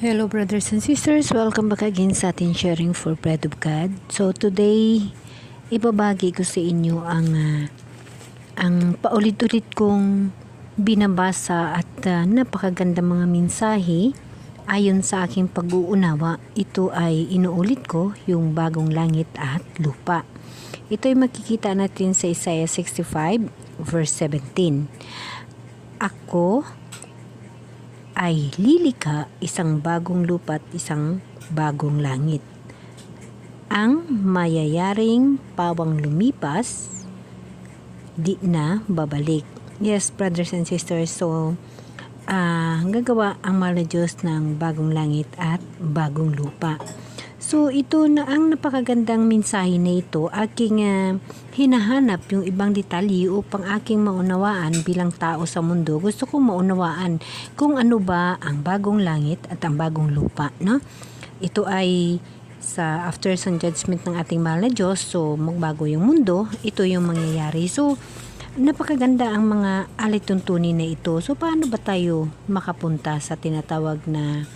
Hello brothers and sisters, welcome back again sa ating sharing for bread of God. So today, ibabagi ko sa inyo ang paulit-ulit kong binabasa at napakaganda mga mensahe ayon sa aking pag-uunawa. Ito ay inuulit ko, yung bagong langit at lupa. Ito ay makikita natin sa Isaiah 65 verse 17. Ako ay lilikha isang bagong lupa at isang bagong langit. Ang mayayaring pawang lumipas, di na babalik. Yes, brothers and sisters, so gagawa ang mahal na Diyos ng bagong langit at bagong lupa. So ito na ang napakagandang mensahe na ito, aking hinahanap yung ibang detalye upang aking maunawaan bilang tao sa mundo. Gusto kong maunawaan kung ano ba ang bagong langit at ang bagong lupa, no? Ito ay sa after sa judgment ng ating mahal na Diyos, so magbago yung mundo, ito yung mangyayari. So napakaganda ang mga alituntunin na ito. So paano ba tayo makapunta sa tinatawag na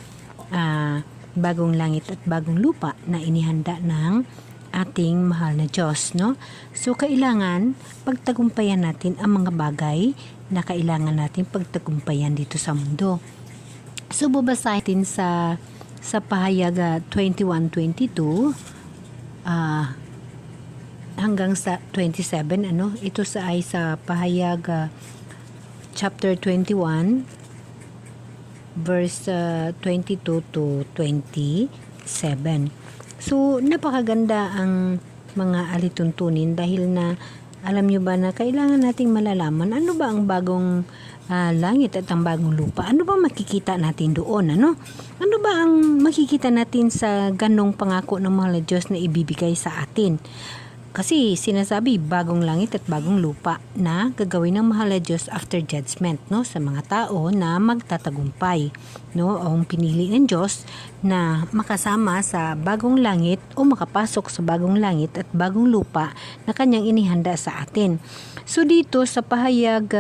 bagong langit at bagong lupa na inihanda ng ating mahal na Diyos, no? So kailangan pagtagumpayan natin ang mga bagay na kailangan natin pagtagumpayan dito sa mundo. So babasahin sa pahayag 21-22 hanggang sa 27, ito ay sa pahayag chapter 21 verse 22 to 27. So napakaganda ang mga alituntunin dahil na alam nyo ba na kailangan nating malalaman ano ba ang bagong langit at ang bagong lupa. Ano ba makikita natin doon? Ano ba ang makikita natin sa ganong pangako ng mahal na Diyos na ibibigay sa atin? Kasi sinasabi bagong langit at bagong lupa na gagawin ng mahal na Diyos after judgment, no, sa mga tao na magtatagumpay, no, o pinili ng Diyos na makasama sa bagong langit o makapasok sa bagong langit at bagong lupa na kanyang inihanda sa atin. So dito sa pahayag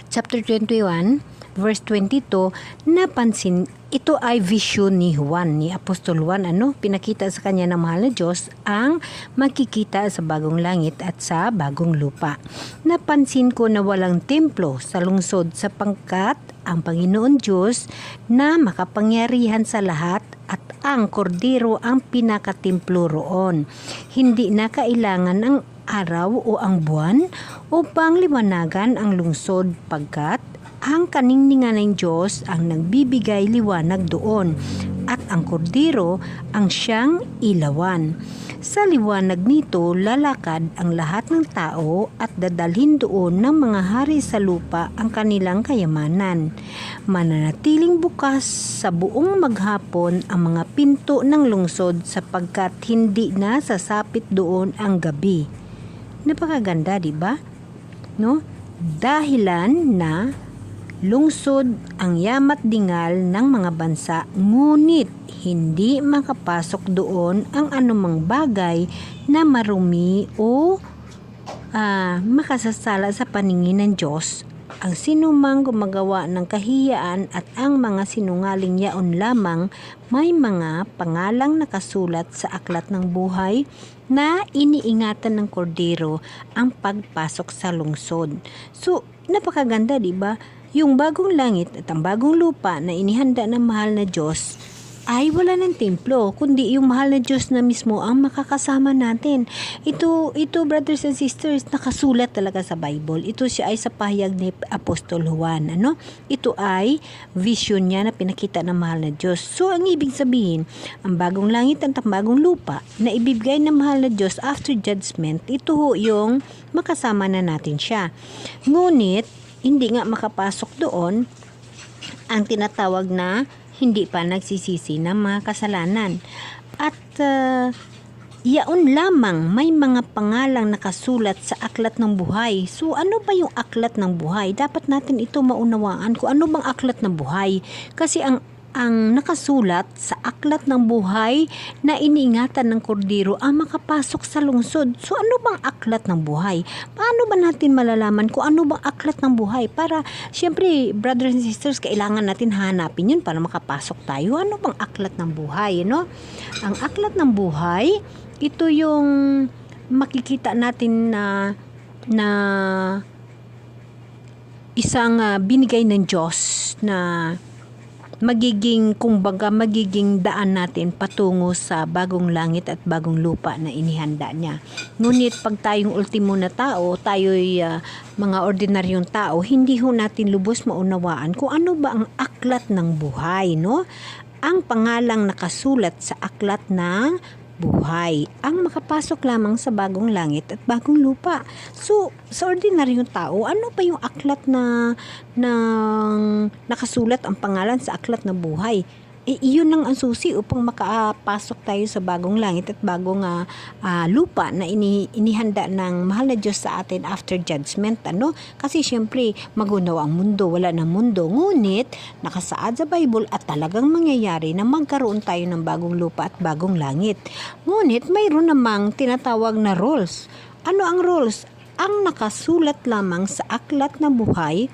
chapter 21 verse 22, napansin, ito ay vision ni Juan, ni Apostol Juan, pinakita sa kanya ng mahal na Diyos ang makikita sa bagong langit at sa bagong lupa. Napansin ko na walang templo sa lungsod sapagkat ang Panginoon Diyos na makapangyarihan sa lahat at ang Kordero ang pinakatemplo roon. Hindi na kailangan ang araw o ang buwan upang liwanagan ang lungsod pagkat ang kaningningan ng Diyos ang nagbibigay liwanag doon at ang Kordero ang siyang ilawan. Sa liwanag nito lalakad ang lahat ng tao at dadalhin doon ng mga hari sa lupa ang kanilang kayamanan. Mananatiling bukas sa buong maghapon ang mga pinto ng lungsod sapagkat hindi na sasapit doon ang gabi. Napakaganda, di ba? No? Dahilan na lungsod ang yamat dingal ng mga bansa, ngunit hindi makapasok doon ang anumang bagay na marumi o makasasala sa paningin ng Diyos. Ang sinumang gumagawa ng kahiyaan at ang mga sinungaling yaon lamang may mga pangalang nakasulat sa aklat ng buhay na iniingatan ng Kordero ang pagpasok sa lungsod. So, napakaganda, di ba? Yung bagong langit at ang bagong lupa na inihanda ng mahal na Diyos ay wala ng templo, kundi yung mahal na Diyos na mismo ang makakasama natin. Ito brothers and sisters, nakasulat talaga sa Bible. Ito siya ay sa pahayag ni Apostol Juan. Ito ay vision niya na pinakita ng mahal na Diyos. So ang ibig sabihin, ang bagong langit at ang bagong lupa na ibibigay ng mahal na Diyos after judgment, ito yung makasama na natin siya. Ngunit hindi nga makapasok doon ang tinatawag na hindi pa nagsisisi ng mga kasalanan. At yaon lamang may mga pangalang nakasulat sa aklat ng buhay. So ano ba yung aklat ng buhay? Dapat natin ito maunawaan kung ano bang aklat ng buhay. Kasi ang ang nakasulat sa aklat ng buhay na iniingatan ng kordero ang makapasok sa lungsod. So ano bang aklat ng buhay? Paano ba natin malalaman kung ano bang aklat ng buhay? Para syempre, brothers and sisters, kailangan natin hanapin yun para makapasok tayo. Ano bang aklat ng buhay? No? Ang aklat ng buhay, ito yung makikita natin na isang binigay ng Diyos na magiging daan natin patungo sa bagong langit at bagong lupa na inihanda niya. Ngunit pag tayong ultimo na tao, tayo'y mga ordinaryong tao, hindi ho natin lubos maunawaan kung ano ba ang aklat ng buhay, no? Ang pangalang nakasulat sa aklat ng buhay ang makapasok lamang sa bagong langit at bagong lupa. So, sa ordinaryong tao, ano ba yung aklat na nakasulat ang pangalan sa aklat na buhay? Iyon lang ang susi upang makapasok tayo sa bagong langit at bagong lupa na inihanda ng mahal na Diyos sa atin after judgment. Kasi syempre, magunaw ang mundo, wala na mundo. Ngunit, nakasaad sa Bible at talagang mangyayari na magkaroon tayo ng bagong lupa at bagong langit. Ngunit, mayroon namang tinatawag na rules. Ano ang rules? Ang nakasulat lamang sa aklat na buhay,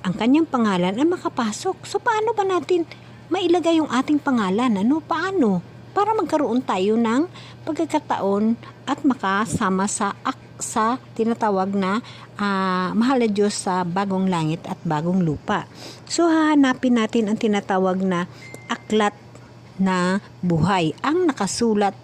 ang kanyang pangalan ay makapasok. So, paano ba natin mailagay yung ating pangalan? Paano? Para magkaroon tayo ng pagkakataon at makasama sa tinatawag na mahal na Diyos sa bagong langit at bagong lupa. So, hahanapin natin ang tinatawag na aklat na buhay. Ang nakasulat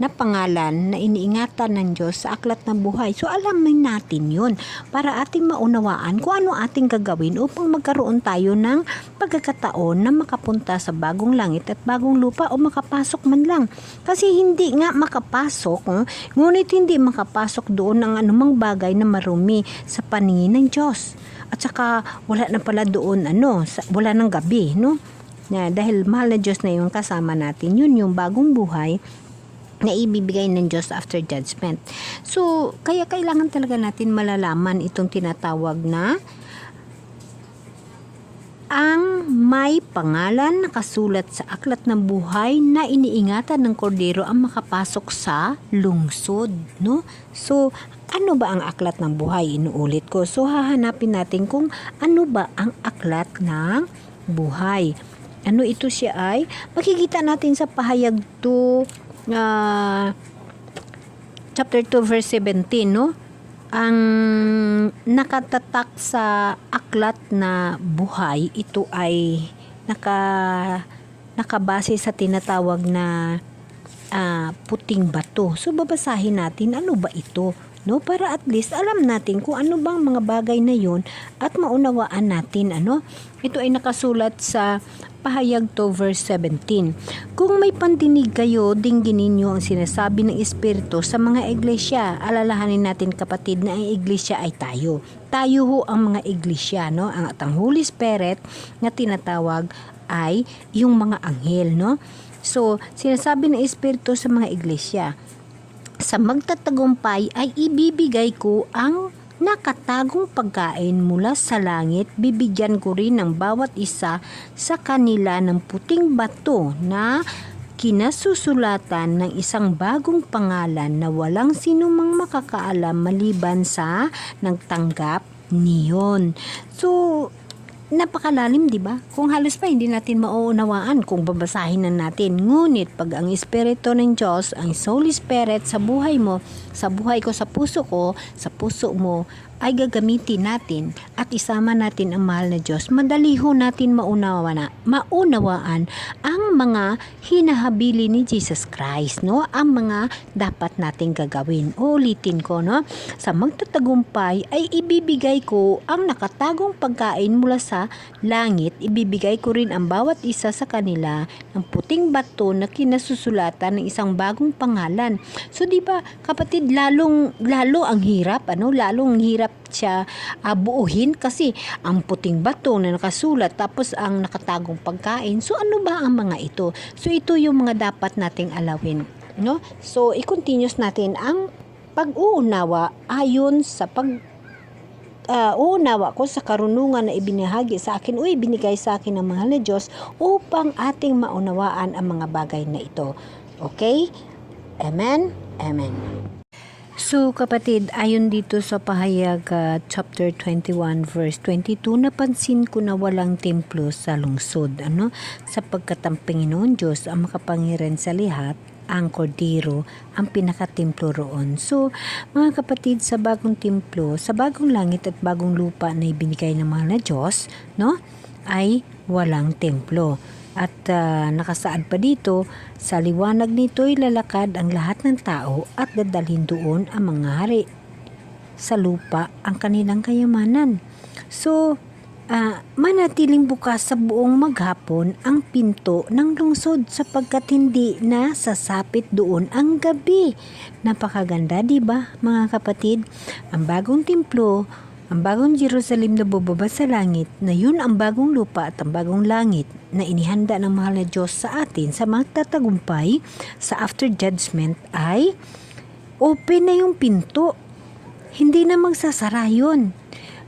na pangalan na iniingatan ng Diyos sa aklat ng buhay. So, alamin natin yun para ating maunawaan kung ano ating gagawin upang magkaroon tayo ng pagkakataon na makapunta sa bagong langit at bagong lupa o makapasok man lang. Kasi hindi nga makapasok, ngunit hindi makapasok doon ang anumang bagay na marumi sa paningin ng Diyos. At saka, wala na pala doon, wala ng gabi, no? Dahil mahal na Diyos na yung kasama natin, yun yung bagong buhay na ibibigay ng Diyos after judgment. So, kaya kailangan talaga natin malalaman itong tinatawag na ang may pangalan nakasulat sa aklat ng buhay na iniingatan ng kordero ang makapasok sa lungsod, no? So, ano ba ang aklat ng buhay? Inuulit ko. So, hahanapin natin kung ano ba ang aklat ng buhay. Ano ito siya ay? Makikita natin sa pahayag 2, chapter 2 verse 17, no? Ang nakatatak sa aklat na buhay, ito ay nakabase sa tinatawag na puting bato. So babasahin natin ano ba ito, no? Para at least alam natin kung ano bang mga bagay na yun at maunawaan natin, Ito ay nakasulat sa pahayag 2 verse 17. Kung may pandinig kayo, dinggin ninyo ang sinasabi ng Espiritu sa mga iglesia. Alalahanin natin, kapatid, na ang iglesia ay tayo. Tayo ho ang mga iglesia, no? Ang Holy Spirit na tinatawag ay yung mga anghel, no? So, sinasabi ng Espiritu sa mga iglesia, sa magtatagumpay ay ibibigay ko ang nakatagong pagkain mula sa langit. Bibigyan ko rin ng bawat isa sa kanila ng puting bato na kinasusulatan ng isang bagong pangalan na walang sinumang makakaalam maliban sa nagtanggap niyon. So, napakalalim, di ba? Kung halos pa hindi natin mauunawaan kung babasahin na natin. Ngunit pag ang Espiritu ng Diyos, ang Holy Spirit sa buhay mo, sa buhay ko, sa puso ko, sa puso mo, ay gagamitin natin at isama natin ang mahal na Diyos, madali ho natin maunawaan ang mga hinahabili ni Jesus Christ, no? Ang mga dapat nating gagawin. Ulitin ko, no? Sa magtatagumpay ay ibibigay ko ang nakatagong pagkain mula sa langit. Ibibigay ko rin ang bawat isa sa kanila ng puting bato na kinasusulatan ng isang bagong pangalan. So, di ba, kapatid, lalo ang hirap, lalong hirap siya buuhin kasi ang puting bato na nakasulat tapos ang nakatagong pagkain. So, ano ba ang mga ito? So, ito yung mga dapat nating alawin, no? So, i-continuous natin ang pag-uunawa ayon sa uunawa ko sa karunungan na ibinahagi sa akin o ibinigay sa akin ng mahal na Diyos upang ating maunawaan ang mga bagay na ito. Okay? Amen? Amen. So kapatid, ayon dito sa pahayag chapter 21 verse 22, napansin ko na walang templo sa lungsod, sapagkat ang Panginoon Diyos ang makapangyarihan sa lihat, ang Kordero ang pinakatemplo roon. So mga kapatid, sa bagong templo, sa bagong langit at bagong lupa na ibinigay ng mahal na Diyos, ay walang templo. At nakasaad pa dito, sa liwanag nito'y lalakad ang lahat ng tao at dadalhin doon ang mga hari. Sa lupa ang kanilang kayamanan. So, manatiling bukas sa buong maghapon ang pinto ng lungsod sapagkat hindi na sasapit doon ang gabi. Napakaganda, di ba mga kapatid? Ang bagong templo, ang bagong Jerusalem na bubaba sa langit, na yun ang bagong lupa at ang bagong langit na inihanda ng mahal na Diyos sa atin sa magtatagumpay sa after judgment, ay open na yung pinto. Hindi na magsasara yun.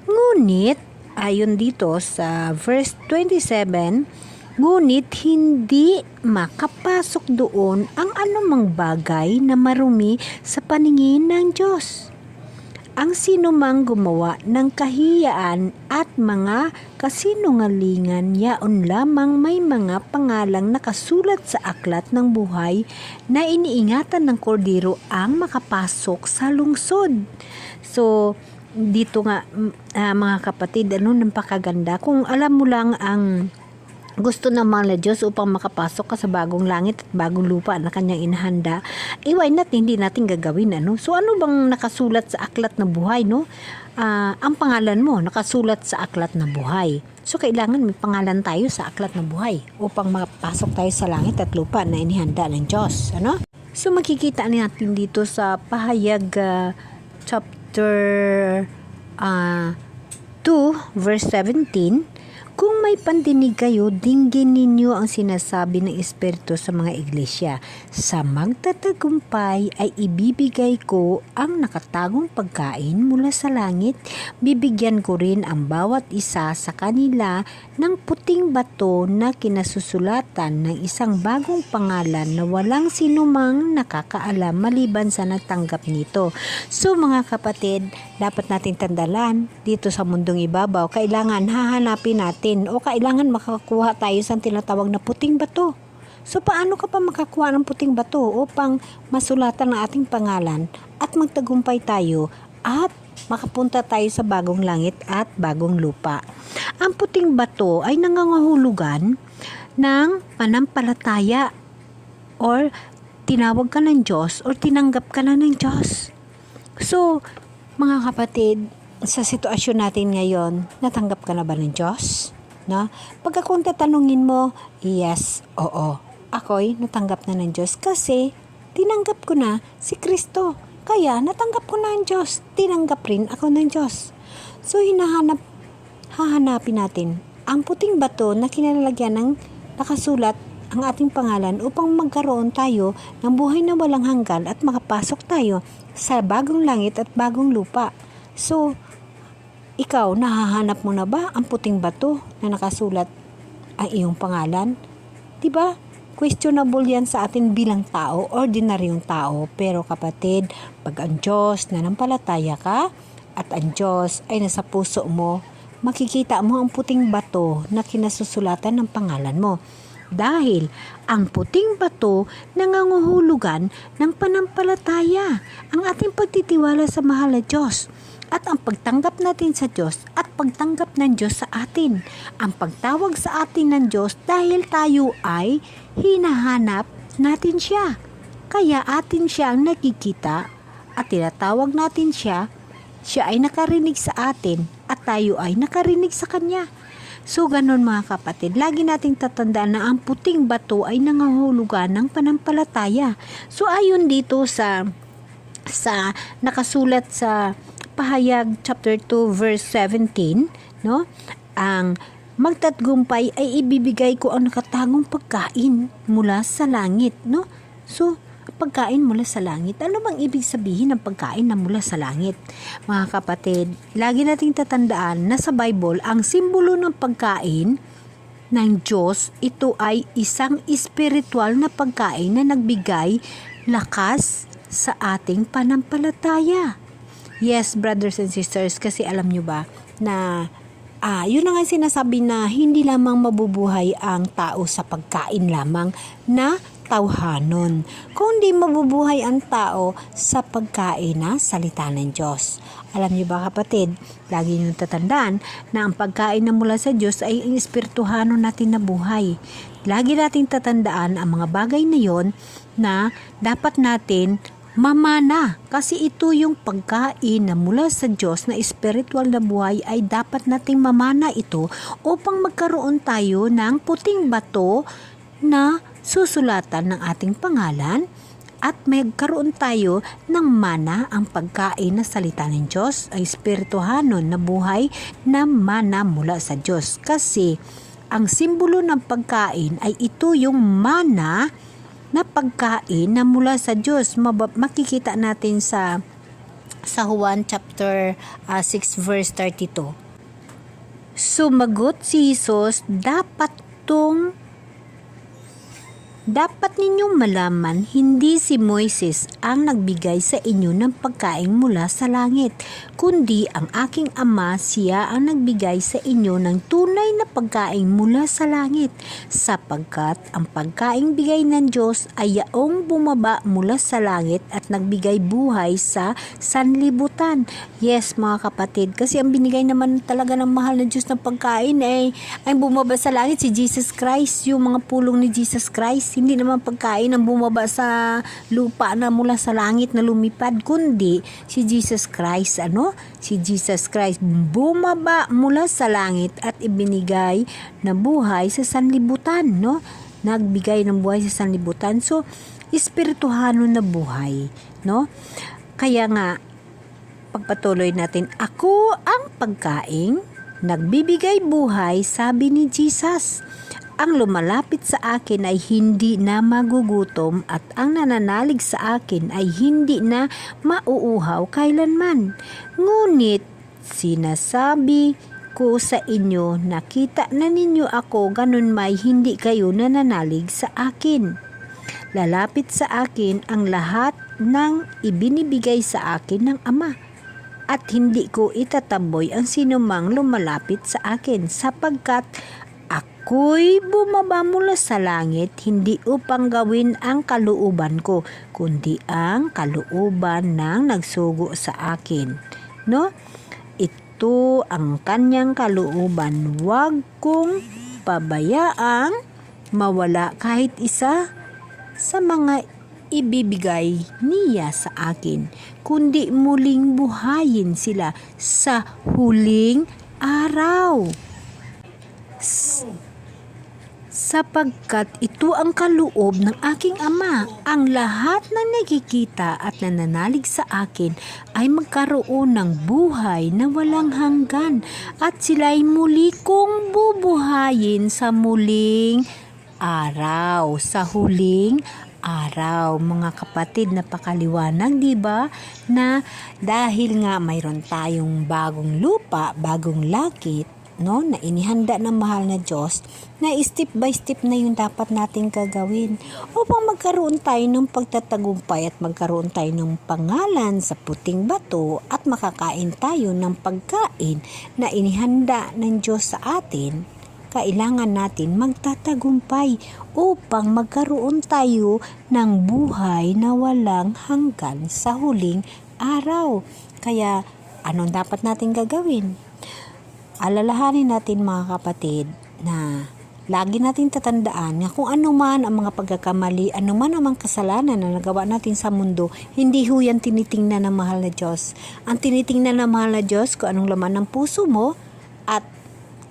Ngunit, ayon dito sa verse 27, ngunit hindi makapasok doon ang anumang bagay na marumi sa paningin ng Diyos. Ang sinumang gumawa ng kahiyaan at mga kasinungalingan, yaon lamang may mga pangalang nakasulat sa aklat ng buhay na iniingatan ng Kordero ang makapasok sa lungsod. So, dito nga mga kapatid, napakaganda. Kung alam mo lang ang gusto ng mga Diyos upang makapasok ka sa bagong langit at bagong lupa na kanyang inahanda, why not hindi natin gagawin, So ano bang nakasulat sa aklat ng buhay, ang pangalan mo nakasulat sa aklat ng buhay. So kailangan may pangalan tayo sa aklat ng buhay upang makapasok tayo sa langit at lupa na inihanda ng Diyos, So makikita natin dito sa pahayag chapter 2 verse 17, kung may pandinig kayo, dinggin ninyo ang sinasabi ng Espiritu sa mga iglesia. Sa magtatagumpay ay ibibigay ko ang nakatagong pagkain mula sa langit. Bibigyan ko rin ang bawat isa sa kanila ng puting bato na kinasusulatan ng isang bagong pangalan na walang sinumang nakakaalam maliban sa nagtanggap nito. So mga kapatid, dapat natin tandalan dito sa mundong ibabaw, kailangan hahanapin natin o kailangan makakuha tayo sa tinatawag na puting bato. So paano ka pa makakuha ng puting bato upang masulatan ang ating pangalan at magtagumpay tayo at makapunta tayo sa bagong langit at bagong lupa? Ang puting bato ay nangangahulugan ng panampalataya or tinawag ka ng Diyos or tinanggap ka na ng Diyos. So mga kapatid, sa sitwasyon natin ngayon, natanggap ka na ba ng Diyos? Pagka kung tatanungin mo, yes, oo, ako'y natanggap na ng Diyos kasi tinanggap ko na si Kristo. Kaya natanggap ko na ang Diyos, tinanggap rin ako ng Diyos. So hahanapin natin ang puting bato na kinalalagyan ng nakasulat ang ating pangalan upang magkaroon tayo ng buhay na walang hanggan at makapasok tayo sa bagong langit at bagong lupa. So, ikaw, nahahanap mo na ba ang puting bato na nakasulat ang iyong pangalan? Diba? Questionable yan sa atin bilang tao, ordinaryong tao. Pero kapatid, pag ang Diyos nanampalataya ka at ang Diyos ay nasa puso mo, makikita mo ang puting bato na kinasusulatan ng pangalan mo. Dahil ang puting bato nangangahulugan ng panampalataya, ang ating pagtitiwala sa mahal na Diyos. At ang pagtanggap natin sa Diyos at pagtanggap ng Diyos sa atin. Ang pagtawag sa atin ng Diyos dahil tayo ay hinahanap natin siya. Kaya atin siya ang nakikita at tinatawag natin siya. Siya ay nakarinig sa atin at tayo ay nakarinig sa Kanya. So ganun mga kapatid, lagi nating tatandaan na ang puting bato ay nangangahulugan ng panampalataya. So ayon dito sa nakasulat sa pahayag chapter 2 verse 17, ang magtatagumpay ay ibibigay ko ang nakatagong pagkain mula sa langit, So pagkain mula sa langit. Ano bang ibig sabihin ng pagkain na mula sa langit? Mga kapatid, lagi nating tatandaan na sa Bible, ang simbolo ng pagkain ng Diyos, ito ay isang espiritual na pagkain na nagbigay lakas sa ating panampalataya. Yes, brothers and sisters, kasi alam nyo ba na yun na nga sinasabi na hindi lamang mabubuhay ang tao sa pagkain lamang na tawhanon, kundi mabubuhay ang tao sa pagkain na salita ng Diyos. Alam niyo ba kapatid, lagi niyong tatandaan na ang pagkain na mula sa Diyos ay ang espirituhano natin na buhay. Lagi nating tatandaan ang mga bagay na yon na dapat natin mamana, kasi ito yung pagkain na mula sa Diyos na espiritual na buhay ay dapat nating mamana ito upang magkaroon tayo ng puting bato na susulatan ng ating pangalan at magkaroon tayo ng mana, ang pagkain na salita ng Diyos ay espirituhano na buhay na mana mula sa Diyos. Kasi ang simbolo ng pagkain ay ito yung mana na pagkain na mula sa Diyos. Makikita natin sa Juan chapter 6 verse 32. Sumagot si Jesus, dapat ninyong malaman, hindi si Moises ang nagbigay sa inyo ng pagkain mula sa langit, kundi ang aking Ama, siya ang nagbigay sa inyo ng tunay na pagkain mula sa langit, sapagkat ang pagkain bigay ng Diyos ay yaong bumaba mula sa langit at nagbigay buhay sa sanlibutan. Yes mga kapatid, kasi ang binigay naman talaga ng mahal na Diyos ng pagkain ay bumaba sa langit, si Jesus Christ, yung mga pulong ni Jesus Christ. Hindi naman pagkain ang bumaba sa lupa na mula sa langit na lumipad, kundi si Jesus Christ. Si Jesus Christ bumaba mula sa langit at ibinigay na buhay sa sanlibutan, Nagbigay ng buhay sa sanlibutan. So, espirituhano na buhay, Kaya nga, pagpatuloy natin, ako ang pagkain, nagbibigay buhay, sabi ni Jesus. Ang lumalapit sa akin ay hindi na magugutom at ang nananalig sa akin ay hindi na mauuhaw kailanman. Ngunit sinasabi ko sa inyo, nakita na ninyo ako, ganun may hindi kayo nananalig sa akin. Lalapit sa akin ang lahat ng ibinibigay sa akin ng Ama, at hindi ko itataboy ang sinumang lumalapit sa akin, sapagkat ako'y bumaba mula sa langit, hindi upang gawin ang kalooban ko, kundi ang kalooban ng nagsugo sa akin. Ito ang kanyang kalooban. Huwag kong pabayaang mawala kahit isa sa mga ibibigay niya sa akin, kundi muling buhayin sila sa huling araw. Sapagkat ito ang kaloob ng aking Ama, ang lahat na nakikita at nananalig sa akin ay magkaroon ng buhay na walang hanggan, at sila'y muli kong bubuhayin sa muling araw, sa huling araw. Mga kapatid, napakaliwanag, di ba? Na dahil nga mayroon tayong bagong lupa, bagong langit, na inihanda ng mahal na Diyos, na step by step na yung dapat nating gagawin upang magkaroon tayo ng pagtatagumpay at magkaroon tayo ng pangalan sa puting bato at makakain tayo ng pagkain na inihanda ng Diyos sa atin. Kailangan natin magtatagumpay upang magkaroon tayo ng buhay na walang hanggan sa huling araw. Kaya anong dapat natin gagawin? Alalahanin natin mga kapatid na lagi natin tatandaan na kung ano man ang mga pagkakamali, ano man ang mga kasalanan na nagawa natin sa mundo, hindi ho yan tinitingnan ng mahal na Diyos. Ang tinitingnan ng mahal na Diyos kung anong laman ng puso mo at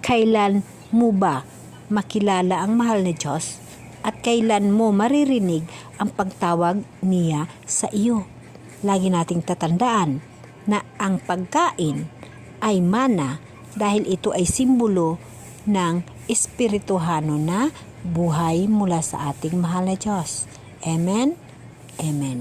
kailan mo ba makilala ang mahal na Diyos at kailan mo maririnig ang pagtawag niya sa iyo. Lagi nating tatandaan na ang pagkain ay mana, dahil ito ay simbolo ng espirituhano na buhay mula sa ating mahal na Diyos. Amen? Amen.